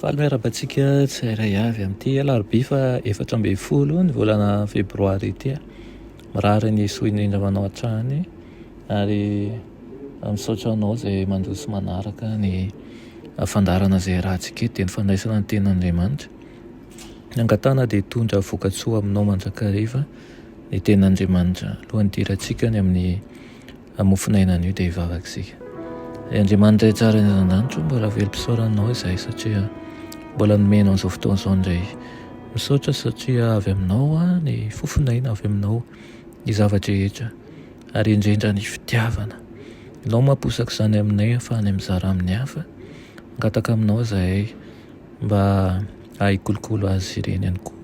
Faly miarabantsika tsirairay avy amin'ity alarobia fa 14 ny volana febroary ity. Mirary ny soa indrindra manao hatrany ary misaotra anao izay mandroso manaraka ny fandarana izay rahantsika eto dia ny fandraisana ny ten'Andriamanitra. Ny angatana dia hitondra voka-tsoa aminao mandrakariva ny ten'Andriamanitra. Alohan'ny hidirantsika ny amin'ny mofinainana io dia hivavaka. Andriamanitra tsara ny Zandanitro, mbola velom-pisaoranao izay satria mbola nomenao an'izao fotoana izao indray. Misaotra satria avy aminao ny fofinaina, avy aminao ny zavatra rehetra ary indrindra ny fitiavana. Ianao mamposaka izany aminay ahafahany mizara amin'ny hafa. Angataka aminao izahay mba hikolokolo azy ireny ihany koa.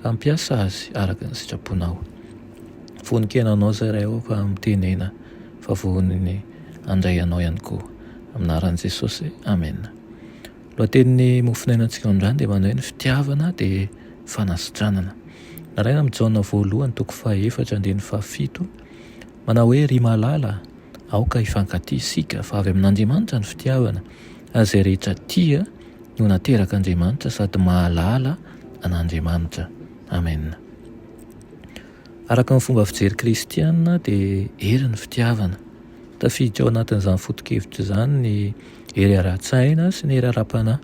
Ampiasa azy araka ny sitraponao. Voninkenanao izahay ao fa mitenena fa voniny andray anao ihany koa. Amin'ny anaran'i Jesosy, amen. Lohatenin'ny mofinainantsika androany dia manao hoe ny fitiavana dia fanasitranana. Naraina amin'ny Jaona 1:4-7 manao hoe ry malala, aoka hifankatia isika fa avy amin'Andriamanitra ny fitiavana. Izay rehetra tia no nateraka Andriamanitra sady mahalala an'Andriamanitra. Amen. Araka ny fomba fijery kristianina dia hery ny fitiavana. Tafiditra ao anatin'izany foto-kevitra izany ny hery ara-tsaina sy ny hery ara-panahy.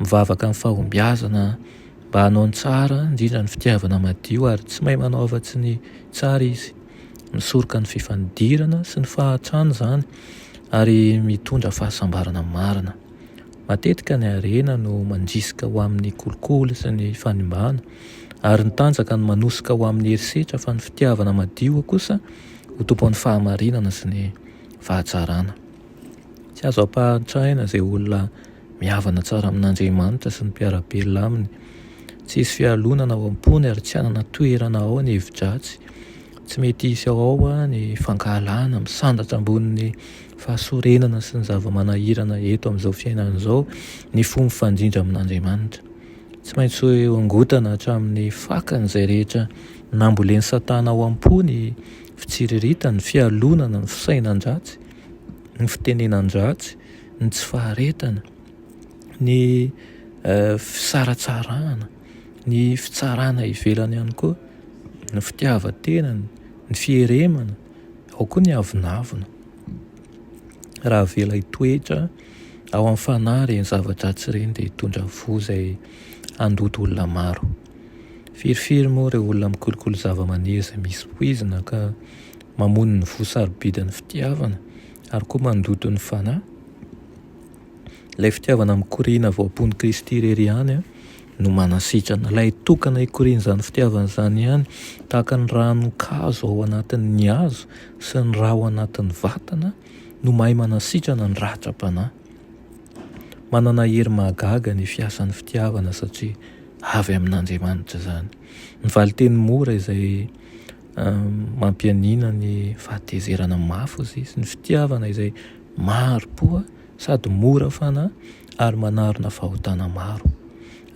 Mivavaka amin'ny fahombiazana mba hanao ny tsara, indrindra ny fitiavana madio ary tsy mahay manao afa-tsy ny tsara izy. Misoroka ny fifandirana sy ny fahatrano izany ary mitondra fahasambarana marina. Matetika ny harena no mandrisika ho amin'ny kolikoly sy ny fanimbana ary ny tanjaka no manosika ho amin'ny herisetra fa ny fitiavana madio kosa ho tompon'ny fahamarinana sy ny fahatsarana. Tsy azo ampahatraina izay olona mihavana tsara amin'Andriamanitra sy ny mpiara-belona aminy. Tsy hisy fialonana ao am-pony ary tsy hanana toerana ao ny hevi-dratsy. Tsy mety hisy ao ny fankahalana misandatra ambonin'ny fahasorenana sy ny zava-manahirana eto amin'izao fiainana izao ny fomba fandrindra amin'Andriamanitra. Tsy maintsy hangotana hatramin'ny fakany izay rehetra namboleny Satana ao am-pony, fitsiriritany, ny fialonana, ny fisainandratsy, ny fitenenan-dratsy, ny tsy faharetana, ny fisaratsarana, ny fitsarana ivelany ihany koa, ny fitiavan-tenany, ny fieremana, ao koa ny avinavina. Raha vela hitoetra ao amin'ny fanahy ny zavatra tsy ireny dia hitondra voa izay handoto olona maro. Firifiry moa ireo olona mikolokolo zava-maniry izay misy poizina ka mamono ny voasarobidin'ny fitiavana ary koa mandoto ny fanahy. Ilay fitiavana mikoriana voapon'i Kristy irery ihany no manasitrana. Ilay tokana hikoriana izany fitiavana izany ihany tahaka ny ranon-kazo ao anatin'ny hazo sy ny rà ao anatin'ny vatana no mahay manasitrana ny ratra-panahy. Manana hery mahagaga ny fiasan'ny fitiavana satria avy amin'Andriamanitra izany. Ny valiteny mora izay mampianina ny fahatezerana mafy izy, ny fitiavana izay maro-poa sady mora fanahy ary manarona fahotana maro.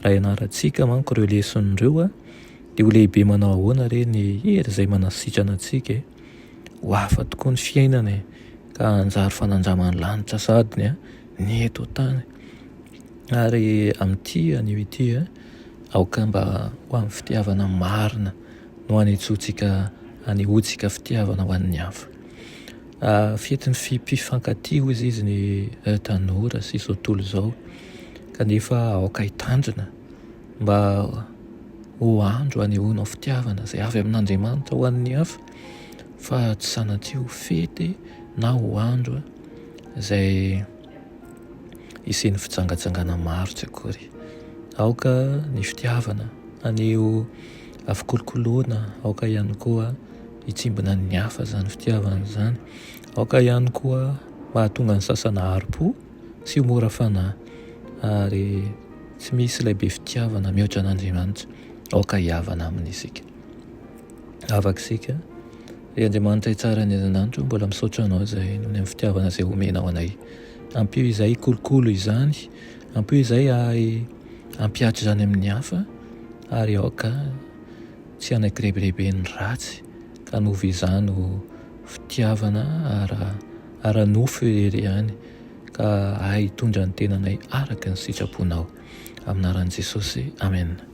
Raha ianarantsika manko ireo leson'ireo dia ho lehibe manao ahoana re ny hery izay manasitrana antsika ho hafa tokoa ny fiainana ka hanjary fanandramany lanitra sady ny eto tany. Ary amin'ity anio ity aoka mba ho amin'ny fitiavana marina no hanehoantsika fitiavana ho an'ny hafa. Fientin'ny mpifankatia izy ny tanora sy izao tontolo izao kanefa aoka hitandrina mba ho andro hanehoanao fitiavana izay avy amin'Andriamanitra ho an'ny hafa fa tsy sanatria ho fety na ho andro izay isen'ny fitsangatsangana maro tsy akory. Aoka ny fitiavana haneho fikolokoloana, aoka ihany koa hitsimbona ny hafa izany fitiavana izany, aoka ihany koa mahatonga ny sasana haro-po sy ho mora fanahy ary tsy misy ilay be fitiavana mihoatra an'Andriamanitra aoka hiavana aminy isika. Avaka isika ry Andriamanitra tsara ny Zandanitro, mbola misaotra anao izay noho ny amin'ny fitiavana izay omenao anay. Ampio izay kolokolo izany, ampio izay hampiatra izany amin'ny hafa ary aoka tsy anakirebirebe ny ratsy ka novy izano fitiavana ara-nofo ery ihany ka ahay hitondra ny tenanay araka ny sitraponao aminaran'i Jesosy. Amen.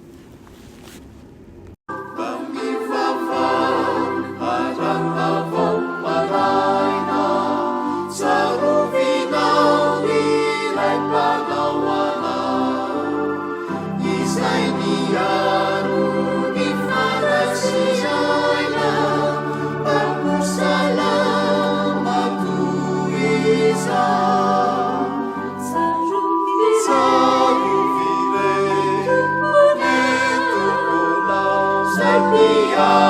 Savior.